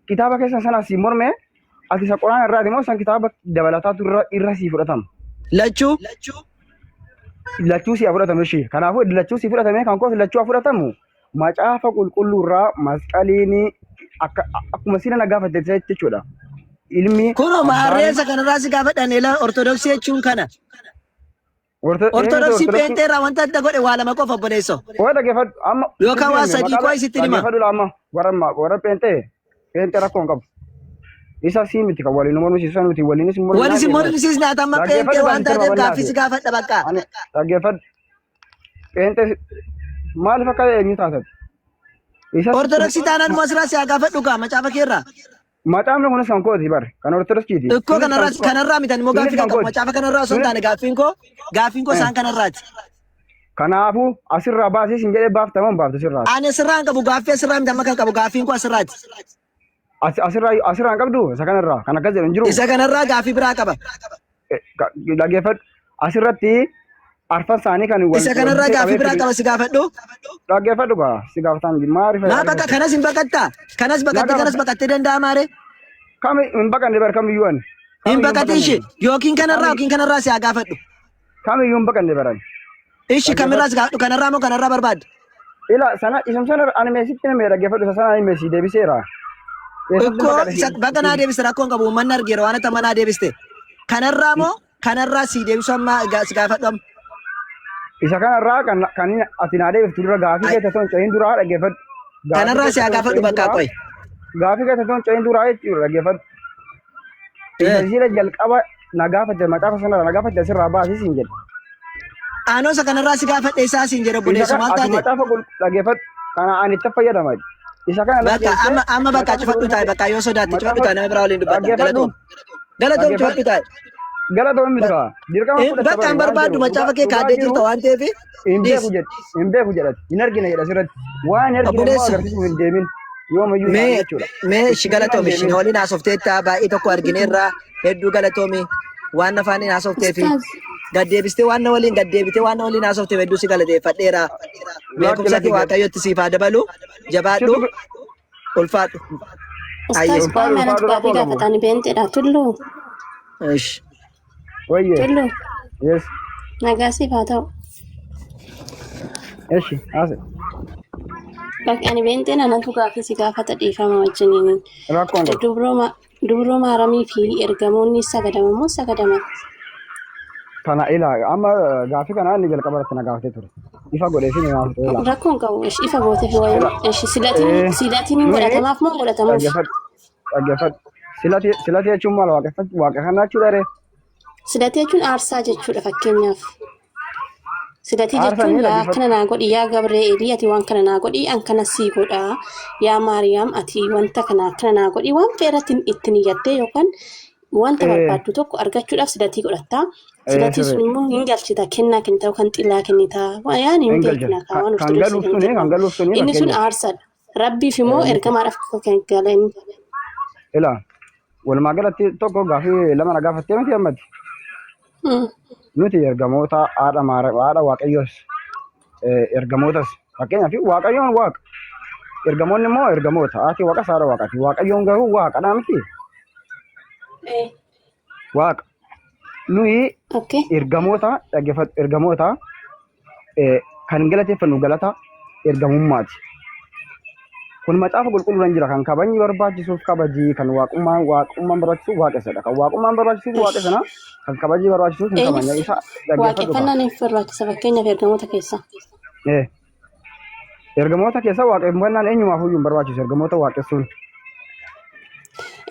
C: Kitaaba keessa sana si morme ati isa quraana irraa immoo san kitaaba dabalataatu irra si fudhatama.
A: Lachuu
C: si fudhatamu shi. Kanaafuu lachuu si fudhatame kan koos lachuu fudhatamu macaafa qulqulluu irraa masqaliin akkuma sina na gaafate jechuudha. Ilmi
A: kunoo maarreessa kanarraa si gaafadhan ela ortodoksii jechuun kana. Ortodoksii peentee irraa wanta adda godhe waa lama qofa obboleessoo.
C: Waa dhaggeeffadhu amma.
A: Yookaan waa sadii koo isitti hima.
C: Dhaggeeffadhu amma warra peentee. Peentee rakkoon qabu. Isa sii miti kan waliin mormisiisan miti waliinis mormisiisan.
A: Waliin mormisiisna atamma peentee waan taateef gaaffii si gaafadha bakka.
C: Dhaggeeffadhu. Peentee maaliif akka eenyu taatatu?
A: Ortodoksii taanaan immoo asirraa si haa gaafadhu gaa macaafa keerraa.
C: Macaafni kunis kan kooti bar kan ortodoksiiti.
A: Ikkoo kanarraa mitan immoo gaaffii kan qabu macaafa kanarraa osoo hin taane gaaffiin koo isaan kanarraati.
C: Kanaafuu asirraa baasii sin jedhee baaftamoo hin baaftu sirraa.
A: Ani asirraa hin qabu gaaffii asirraa mitan amma kan qabu gaaffiin koo asirraati.
C: Asirraa hin qabdu isa kanarraa kan akkas jedhu hin jiru.
A: Isa kanarraa gaaffii biraa qaba.
C: Dhaggeeffadhu asirratti arfan isaanii kan
A: isa kanarraa gaaffii biraa qaba si gaafadhu.
C: Dhaggeeffadhu gaa si gaafatan maariif.
A: Maa bakka kanas hin baqatta kanas baqattee danda'amaa ree.
C: Kam hin baqanne bar kamiyyuu ani.
A: Hin baqatte ishee yookiin kanarraa si haa gaafadhu.
C: Kamiyyuu hin baqanne baran.
A: Ishi kamirraa si gaafadhu kanarraa moo kanarraa barbaadde.
C: Ila sana isum sana ani meesitti namee dhaggeeffadhu isa sana ani meesii deebiseera.
A: Ikkoo bakka naa deebiste rakkoon qabu uummanni argeera waan akka manaa deebiste. Kanarraa moo kanarraa si deebisu amma si gaafadhu amma.
C: Isa kanarraa kan ati naa deebiftu dura gaafii keessa toon coyin duraa dhaggeeffadhu.
A: Kanarraa si haa gaafadhu bakka qoy.
C: Gaafii keessa toon coyin duraa jechuudha dhaggeeffadhu. Isa jalqaba na gaafatte macaafa sanarraa na gaafatte asirraa baasii siin jedhe.
A: Aanoo isa kanarraa si gaafadhe isaa siin jedhe obboleessa maal taate.
C: Macaafa dhaggeeffadhu kana ani itti fayyadama. Isa kana
A: bakka amma bakka cufadhu taa'e bakka yoo sodaatte cufadhu taa'e nama biraa waliin dubbata galatoom cufadhu taa'e.
C: Galatoom miti dirqama
A: fudhata bakka hin barbaaddu macaafa kee kaadee jirta waan ta'eef.
C: Hin beeku jedhati hin argine jedha sirratti waan argine agarsiisuuf hin deemin yoomayyuu jechuudha.
A: Mee ishi galatoomi ishi waliin haasofteetta baay'ee tokko argineerra hedduu galatoomi waan afaaniin haasofteefi. Gaddeebistee waan waliin gaddeebitee waan waliin haasofteef hedduu si galateeffadheera. Beekumsa kee waaqayyotti siif haa dabalu jabaadhu ulfaadhu.
G: Ustaas Kwame anatu gaafii gaafatanii beenteedha tulluu.
A: Ish.
C: Wayyee.
G: Tulluu.
C: Yes.
G: Nagaasiif haa ta'u.
C: Eshi haase.
G: Bakki ani beenteen anatu gaafii si gaafata dhiifama wajjiniin.
C: Rakkoon qabu.
G: Dubroo maaramii fi ergamoonni sagadaman sagadaman.
C: Kana ila amma gaafii kana inni jalqaba irratti na gaafatee ture. Ifa godhee fi na gaafatee ila.
G: Rakkoon qabu ifa gootee fi wayii silatiin godhatamaaf moo godhatamuuf?
C: Dhaggeeffadhu. Silatii jechuun maal waaqeffannaa jechuudha ree?
G: Silatii jechuun aarsaa jechuudha fakkeenyaaf. Silatii jechuun yaa akkana naa godhi yaa Gabreelii ati waan kana naa godhi an kana sii godha yaa Maariyaam ati wanta kana akkana naa godhi waan feerratti ittiin iyyattee yookaan wanta barbaaddu tokko argachuudhaaf silatii godhatta. Silatii sun immoo hin galchita kennaa kennita yookaan xillaa kennita waan hin beekna kaawwan of inni sun aarsaadha. Rabbiif immoo ergamaadhaaf kan galan.
C: Ila walumaa galatti tokko gaafii lama na gaafattee miti ammatti. Nuti ergamoota haadha waaqayyoos ergamootas fakkeenyaaf waaqayyoon waaqa. Ergamoonni immoo ergamoota haati waaqa haadha waaqaati. Waaqayyoon garuu waaqadha miti. Waaqa. Nuyi ergamoota dhaggeeffatu ergamoota kan galateeffannu galata ergamummaati. Kun macaafa qulqulluudhaan jira kan kabajni barbaachisuuf kabaji kan waaqummaan barbaachisuuf waaqessadha. Kan waaqummaan barbaachisuuf waaqessana kan kabajni barbaachisuuf hin kabajne isa
G: waaqeffannaan hin barbaachisa fakkeenyaaf ergamoota keessa.
C: Ergamoota keessa waaqeffannaan eenyumaafuu hin barbaachisu ergamoota waaqessuun.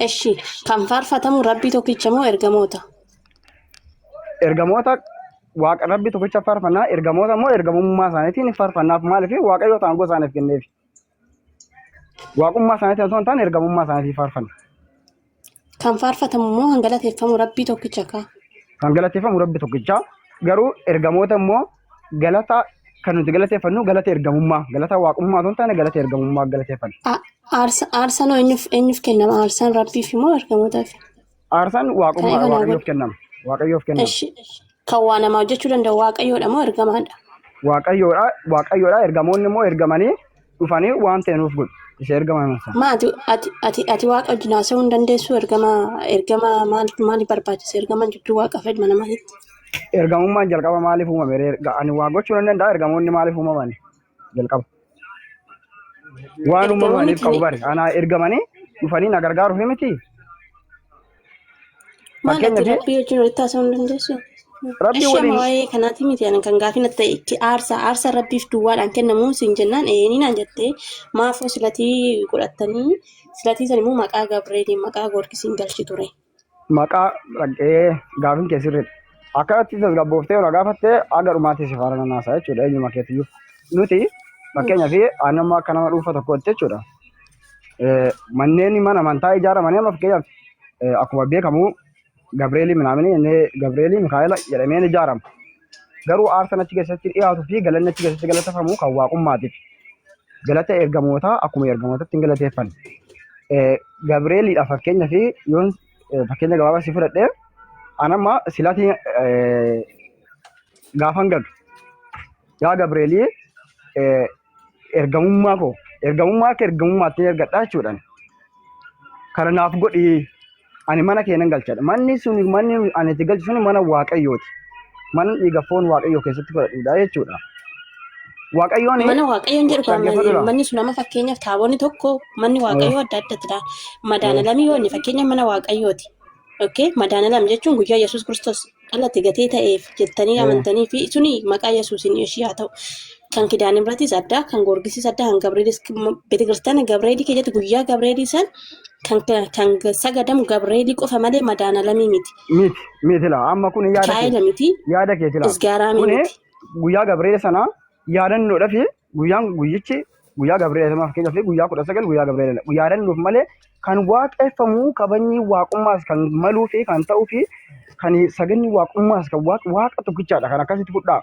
G: Eshi kan faarfatamu rabbii tokkicha moo ergamoota?
C: Ergamoota waaqa rabbii tokkicha faarfannaa ergamoota immoo ergamummaa isaaniitiin faarfannaaf maaliif waaqayyoota aangoo isaaniif kenneef. Waaqummaa isaaniitiin osoo hin taane ergamummaa isaaniitiin faarfanna.
G: Kan faarfatamu immoo kan galateeffamu rabbii tokkicha kaa.
C: Kan galateeffamu rabbii tokkicha garuu ergamoota immoo galata kan nuti galateeffannu galata ergamummaa galata waaqummaa osoo hin taane galata ergamummaa galateeffanna.
G: Aarsaan eenyuuf kennama? Aarsaan rabbiif immoo ergamootaaf?
C: Aarsaan waaqummaa waaqayyoof kennama. Waaqayyoof kennama.
G: Kan waa namaa hojjechuu danda'u waaqayyoodha moo ergamaadha?
C: Waaqayyoodha ergamoonni immoo ergamanii dhufanii waan ta'e nuuf godhu. Isa ergaman sana.
G: Maati ati waaqa wajjin haasa'uu hin dandeessu ergama maaliif barbaachisa ergaman jidduu waaqa fi ilma namaatitti?
C: Ergamummaan jalqaba maaliif uumame? Ani waa gochuu nan danda'a ergamoonni maaliif uumaman jalqaba? Waan uumamaniif qabu bari ana ergamanii dhufanii na gargaaruuf miti.
G: Maaliif rabbii wajjin walitti haasa'uu hin dandeessu? Rabbii waliin waa'ee kanaati miti kan gaafii natti ta'e aarsaa rabbiif duwwaadhaan kennamu siin jennaan ni naan jettee maafoo silatii godhattanii silatii san immoo maqaa Gabreeliin maqaa Goorgisiin galchi ture.
C: Maqaa gaafiin keessirreedha. Akkatti tasgabbooftee ola gaafattee aga dhumaatti si faana naasaa jechuudha eenyuma keetiyyuu. Nuti fakkeenyaaf aannan akka nama dhuunfa tokkotti jechuudha. Manneen mana amantaa ijaaramanii amma fakkeenyaaf akkuma beekamu Gabreelii Mikaa'ela jedhameen ijaarama. Garuu aarsaan achi keessatti dhiyaatuu fi galanni achi keessatti galatafamu kan waaqummaatiif. Galata ergamootaa akkuma ergamootatti hin galateeffanne. Gabreeliidha fakkeenyaa fi yoon fakkeenya gabaabaa si fudhadhee anamma silaatii gaafan gadu. Yaa Gabreelii ergamummaa koo akka ergamummaatti ergadhaa jechuudhaan. Kana naaf godhi. Ani mana keenan galchadha. Manni ani itti galchu suni mana waaqayyooti. Mana dhiiga foon waaqayyoo keessatti godhadhuudha jechuudha. Waaqayyoon
G: mana waaqayyoon jedhu kan manni sun nama fakkeenyaaf taabonni tokko manni waaqayyoo adda addattidha. Madaala lamii yoonni fakkeenyaaf mana waaqayyooti. Okay, madaala lam jechuun guyyaa Yesuus Kiristoos dhalate gatee ta'eef jettanii amantanii fi suni maqaa Yesuusin ishii haa ta'u. Kan kidaan irrattis adda, kan Goorgisis adda, kan Gabreelis beetikiristaana Gabreelii keessatti guyyaa Gabreelii san kan sagadamu Gabreelii qofa malee madaala lamii miti.
C: Miti la amma kun yaada keeti la.
G: Isgaaraa miti.
C: Guyyaa Gabreelii sana yaadannoodha fi guyyaa Gabreelii sana fakkeenyaaf guyyaa 19 guyyaa Gabreelii yaadannuuf malee kan waaqeffamu kabajni waaqummaas kan maluu fi kan ta'uu fi kan saganni waaqummaas kan waaqa tokkichaadha kan akkasitti fudhaa.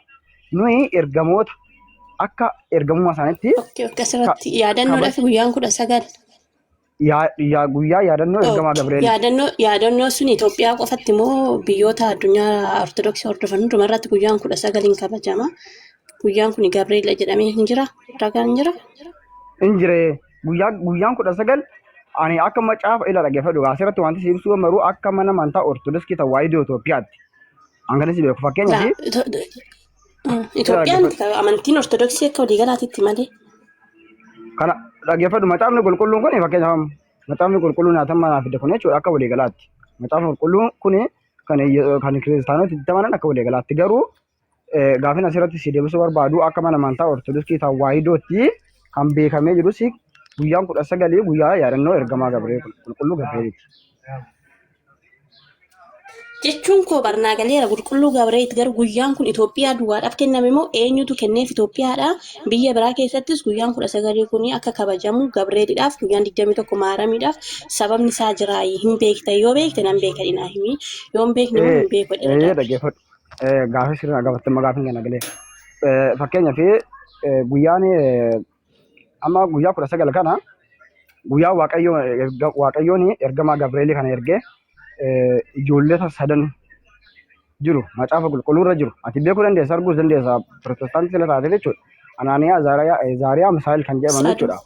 C: Nuyi ergamoota akka ergamummaa isaaniitti.
G: Akkasirratti yaadannoodhaaf guyyaan 19.
C: Guyyaa yaadannoo ergamaa Gabreelii.
G: Yaadannoo sun Itoophiyaa qofatti moo biyyoota addunyaa Ortodoksii hordofan hundumarratti guyyaan 19 kabajama. Guyyaan kun Gabreelii jedhamee hin jira? Ragaan hin jira?
C: Hin jire. Guyyaan 19 ani akka macaafa ila dhaggeeffadhu asirratti wanti si ibsuu maru akka mana amantaa Ortodoksii tawaahidoo Itoophiyaatti. Hanga si beeku fakkeenyaaf.
G: Itoophiyaan amantiin Ortodoksii akka waliigalaatitti malee.
C: Kana dhaggeeffadhu macaafni qulqulluun kun fakkeenyaaf macaafni qulqulluun nyaatamaa naaf fide kun jechuudha akka waliigalaatti. Macaafni qulqulluun kun kan kiristaanota itti amanan akka waliigalaatti garuu gaafin asirratti si deebisuu barbaadu akka mana amantaa Ortodoksii tawaahidootti kan beekamee jirus guyyaan 19 guyyaa yaadannoo ergamaa qulqulluu Gabreeliiti.
G: Jechuun koo barnaa galeera qulqulluu Gabreeliiti garuu guyyaan kun Itoophiyaa duwwaadhaaf kenname moo eenyutu kenneef Itoophiyaadha? Biyya biraa keessattis guyyaan 19 kun akka kabajamu Gabreeliidhaaf guyyaan 21 Maaramiidhaaf sababni isaa jira hin beekta yoo beekte nan beekadhina himi yoo hin beekne hin beeku jedhedha.
C: Dhaggeeffadhu. Gaafii sirna gabaatti magaafin kana galee. Fakkeenyaaf guyyaan amma guyyaa 19 kana guyyaa waaqayyoon ergamaa Gabreelii kana ergee ijoollee sadan jiru macaafa qulqulluurra jiru ati beekuu dandeessa arguus dandeessa Pirotestaantii sila taate jechuudha. Anaaniyaa Zaariyaa Misaa'el kan jedhaman jechuudha.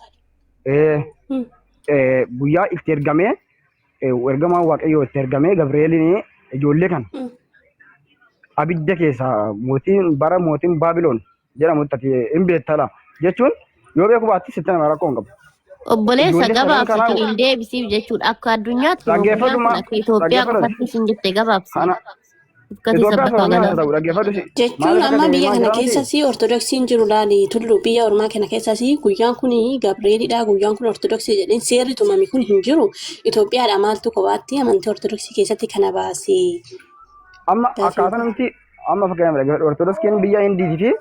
C: Guyyaa itti ergamee ergamaan waaqayyoo itti ergamee Gabreeliin ijoollee kana abidda keessaa mootiin Baabiloon jedhamutti ati hin beektala jechuun yoo beeku baatti sitti nama rakkoo hin qabu.
I: Obboleessa gabaabsa hin deebisiif jechuudha akka addunyaatti Itoophiyaa qofatti hin jirte gabaabsa.
G: Jechuun amma biyya kana keessas ortodoksiin jiru laali tullu biyya ormaa kana keessas guyyaan kun Gabreelidha guyyaan kun ortodoksii jedheen seerri tumame kun hin jiru Itoophiyaadha maaltu kophaatti amantii ortodoksii keessatti kana baase.
C: Amma akkaataa namti amma fakkeenyaaf ortodoksiin biyya Indiitii fi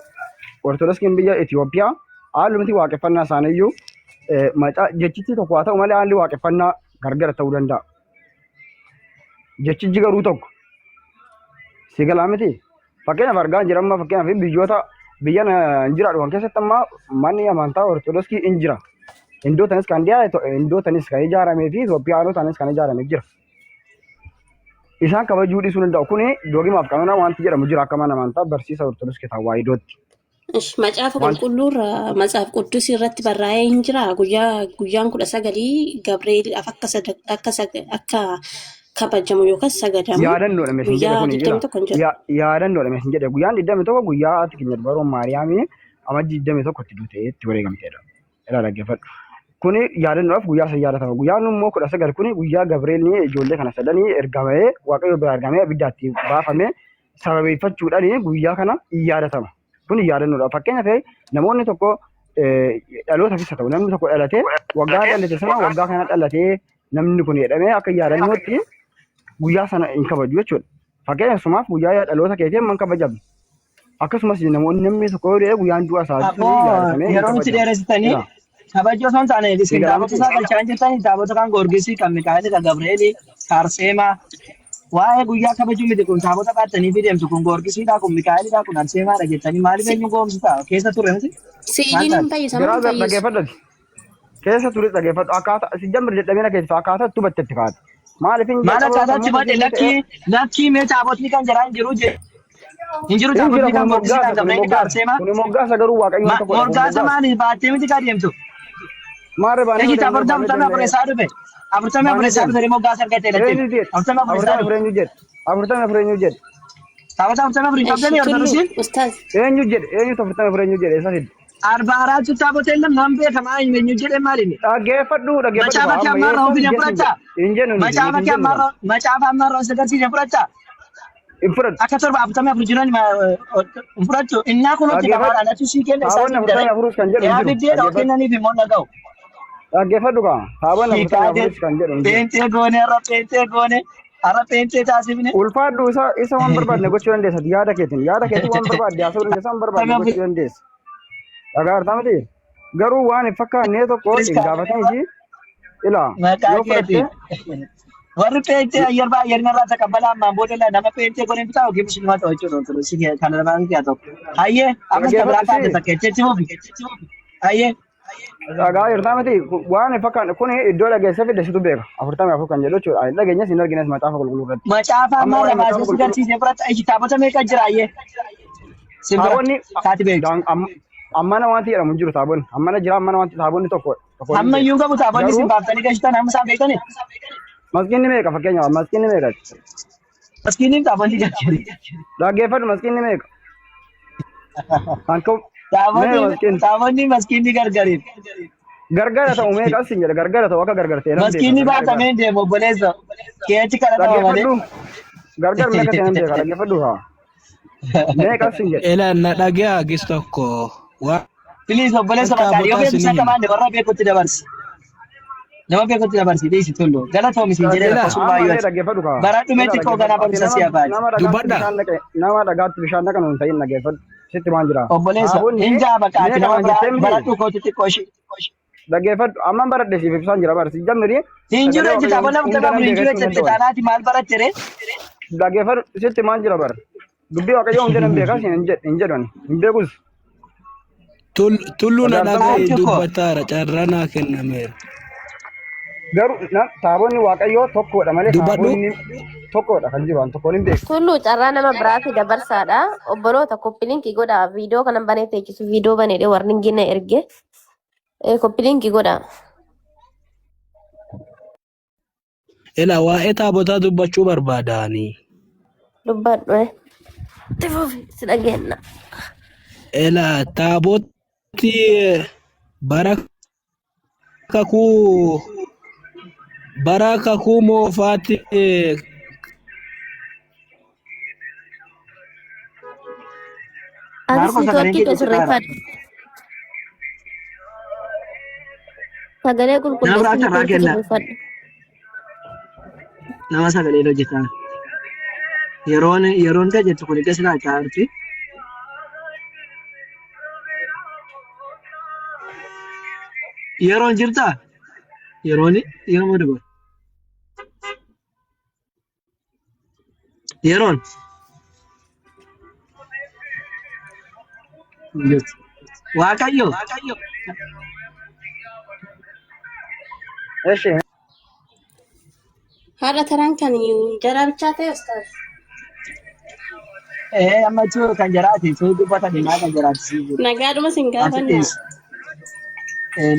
C: ortodoksiin biyya Itoophiyaa haalumti waaqeffannaa isaaniiyyuu jechichi tokko haa ta'u malee haalli waaqeffannaa gargar ta'uu danda'a. Jechichi garuu tokko si galaa miti fakkeenyaaf argaa jira amma fakkeenyaaf biyyoota biyya jiraadhu kan keessatti amma manni amantaa ortodoksii hin jira. Hindootanis kan dhiyaate hindootanis kan ijaaramee fi Itoophiyaanotanis kan ijaaramee jira. Isaan kabajuu dhiisuu danda'u kuni doogimaaf kanuna wanti jedhamu jira akka mana amantaa barsiisa ortodoksii tawaahidootti.
G: Macaafa qulqulluurra macaafa quddus irratti barraa'ee hin jira guyyaan 19 Gabreeliidhaaf akka kabajamu yookaan sagadamu.
C: Yaadannoodha meeshaan jedhe kuni yaadannoodha meeshaan jedhe guyyaan 21 guyyaa ati keenya dubaroon Maariyaamii amajjii 21 itti duute itti wareegamteedha. Irraa dhaggeeffadhu. Kuni yaadannoodhaaf guyyaa san yaadatama. Guyyaan immoo 19 kuni guyyaa Gabreelii ijoollee kana sadanii ergamee waaqayyo biraa ergamee abiddaatti baafamee sababeeffachuudhaan guyyaa kana yaadatama. Kuni yaadannoodha. Fakkeenyaaf namoonni tokko dhaloota keessa ta'u namni tokko dhalatee waggaa dhalate sana waggaa kana dhalatee namni kun jedhamee akka yaadannootti guyyaa sana hin kabaju jechuudha. Fakkeenyaaf sumaaf guyyaa dhaloota keetiin man kabajamu. Akkasumas namni tokko guyyaan du'a isaa
J: yeroo itti dheeressitanii kabajoo osoo hin taane isin taabota isaa galchaan jirtanii taabota kan Goorgisii kan Mikaa'el kan Gabreelii Arseemaa waa'ee guyyaa kabajuu miti kun taabota qaatanii fi deemtu kun Goorgisiidha kun Mikaa'elidha kun Arseemaadha jettanii maaliif eenyu goomsita keessa ture miti.
G: Siiliin hin fayyisama.
C: Keessa ture dhaggeeffadhu akkaataa si jammi jedhamee keessa akkaataa itti hubatetti kaa'ate. Maaliif hin
J: maal akkaataa itti hubate lakkii mee taabotni kan jiraa hin jiru jee. Injiru taabotni kan Goorgisii kan Gabreelii kan Arseemaa.
C: Kun moggaasa garuu waaqayyoon tokko.
J: Moggaasa maali baattee miti kan deemtu.
C: Maare baanee.
J: Eji taabota afurtamii afureessaa dhufe. Afurtamii afureessaa dhufe moggaasa argatee lattee.
C: Afurtamii afureenyu jedhe.
J: Taabota afurtamii afurii qabdanii ortodoksiin.
C: Eenyu jedhe eenyu afurtamii afureenyu jedhe eessa fidde.
J: Arba araatu taabota ellam nam beekamaa eenyu jedhe maaliini.
C: Dhaggeeffadhu dhaggeeffadhu.
J: Macaafa kee ammaarraa ofiin fudhachaa. Macaafa ammaarraa osoo agarsiisee fudhachaa. Akka torba afurtamii afur jiran hin fudhachu. Innaa kun hojii gabaadhaan achi sii kenna isaa siin jedhee. Yaa biddeedha of kennaniif immoo dhaga'u.
C: Dhaggeeffadhu kaa. Taabonni afurtamii afur kan jedhamu.
J: Peentee goone har'a peentee goone har'a peentee taasifne.
C: Ulfaadhu isa waan barbaadne gochuu dandeessa yaada keetiin waan barbaadde haasa'uu dandeessa waan barbaadne gochuu dandeessa. Dhagaa hartaa miti garuu waan hin fakkaannee tokko hin gaafatanii ilaa yoo fudhatte.
J: Warri peentee ayyarni irraa taqabbalaa ammaan booda nama peentee godheen bitaa yookiin musliimaa ta'uu jechuudha. Si kana lamaan keessaa tokko. Hayyee ammas kan biraa taate takka jechi mufi. Hayyee.
C: Dhagaa hartaa miti waan hin fakkaanne kun iddoo dhageessa fidde situ beeka. 44 kan jedhu jechuudha. Dhageenyas hin argines macaafa qulqulluu irratti.
J: Macaafa ammaa lamaasee si garsiisee fudhata iji taabota meeqa jira hayyee.
C: Taabonni taati beeku. Ammana wanti jedhamu jiru taabonni. Ammana jira ammana wanti taabonni tokko.
J: Amma iyyuu qabu taabonni isin baaftanii gashitan amma isaan beektani.
C: Maskinni meeqa fakkeenyaaf maskinni meeqa?
J: Maskinni taabonni jira.
C: Dhaggeeffadhu maskinni meeqa?
J: Taabonni maskinni gargariif.
C: Gargara ta'u meeqa sin jedha gargara ta'u akka gargartee.
J: Maskinni baatamee deemu obboleessa. Keechi kadhatama malee.
C: Gargar meeqa ta'an beeka dhaggeeffadhu haa. Meeqa sin jedha.
E: Elaan na dhagee agis tokko.
J: Please obboleessa bakka yoo beekumsa qabaanne warra beekutti dabarsi. Nama beekutti dabarsi deessi tollo. Galatoomi sin jedhee akkasuma baay'ee. Bara dhumeetti koo ganaa barumsa si'a baay'ee.
C: Nama dhagaatti bishaan dhaqan hin ta'in dhaggeeffadhu. Sitti waan jira.
J: Obboleessa hin jaa bakkaati nama baradhu kootti xiqqoo ishee.
C: Dhaggeeffadhu amman baradhe siif ibsaan jira barsi jammiri.
J: Hin jiru jechuudha bona mutama hin jiru jechuudha taanaati maal baratte ree.
C: Dhaggeeffadhu sitti maal jira bar. Dubbii waaqayyoo hin jedhan beekas hin jedhan hin beekus.
E: Tulluun dhaga'ee dubbataara carraa naa kennameera.
C: Garuu taabonni waaqayyoo tokkodha malee taabonni tokkodha kan jiru waan tokkoon hin beeku.
I: Tullu carraa nama biraatti dabarsaadha. Obboloota koppilinkii godha. Viidiyoo kana banee teechisu viidiyoo baneedhe warningi na erge. Koppilinkii godha.
E: Ela waa'ee taabotaa dubbachuu barbaadaani.
I: Dubbadhu. Tifuufi si dhageenya.
E: Ela taaboti bara kakuu moofaatti
I: Anis neetwoorkii keessirreeffadhu. Sagalee qulqulleessanii keessirreeffadhu.
J: Nama sagalee hojjetaa. Yeroon kan jettu kun iddoo silaa kaa'arti. Yeroon jirtaa? Yeroon yeroo dabalu. Yeroon. Waaqayyo.
C: Eshi.
G: Haadha taraan kan jaraa bichaa ta'e ustaas.
J: Amma jiru kan jaraati. Soo dubbata deemaa kan jaraati.
G: Nagaadhuma sin gaafanna.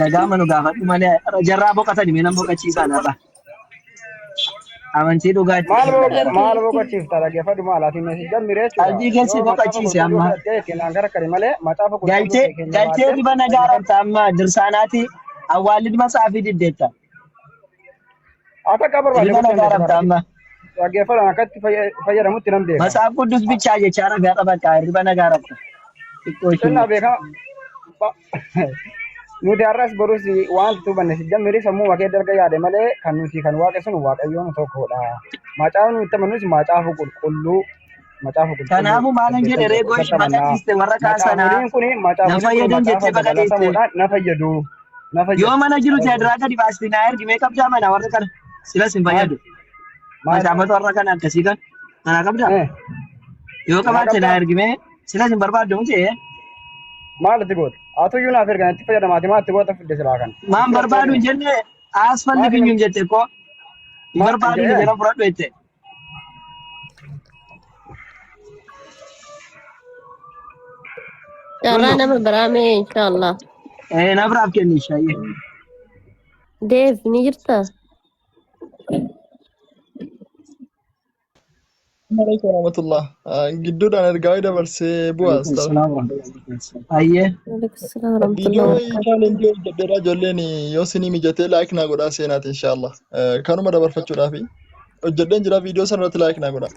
J: Nagaa manu gaafadhu malee jarraa boqotani mee nan boqochiisaa narra. Amantii dhugaatti.
C: Maal boqochiifta dhaggeeffadhu maalaatiin meesii jammiree jechuudha.
J: Qalbii keessi boqochiise amma.
C: Gara kare malee macaafa
J: galtee dhiba nagaa rabta amma dirsaanaati awwaalli masaafii diddeetta.
C: Akka qabarbaade
J: dhiba nagaa rabta amma.
C: Dhaggeeffadhu akkatti fayyadamutti nan beeka.
J: Masaaf quddus bichaa jechaa ragaa qaba dhiba nagaa rabta.
C: Sirna beekama. Nuti har'as borus waan tubanne si jammiri sammuu wakee darga yaade malee kan nuti kan waaqessuun waaqayyoon tokkodha. Macaafni nuti amanus macaafa qulqulluu macaafa qulqulluu.
J: Kanaafuu maalan jedhe reegoo ishee maqaasiiste warra kaasanaa na fayyadan jettee baqateette.
C: Na fayyadu.
J: Yoo mana jiru teediraa gadi baasti naa ergi mee qabdaa mana warra kana silas hin fayyadu. Macaafata warra kana akkasii kan mana qabdaa. Yoo qabaatte naa ergi mee silas hin barbaaddu mutee.
C: Maaliti goota? Atuyyuu naaf ergan itti fayyadamaati maatti goota fidde silaa kan.
J: Maan barbaadu hin jenne asfalli finyuun jette koo. Hin barbaadu hin jedhan fudhadhu jette.
I: Carraa nama biraa mee inshaallah.
J: Na biraaf kenni ishaayyee.
I: Deef ni jirtaa?
B: Assalamualaikum warahmatullah. Gidduudhaan ergaa dabarsee bu'aas ta'a.
J: Ayyee.
B: Viidiyoo chaalenjii hojjedheera ijoolleen yoo isinii mijatee laayik naa godhaa seenaati inshaallah. Kanuma dabarfachuudhaaf hojjedheen jira viidiyoo sanarratti laayik naa godhaa.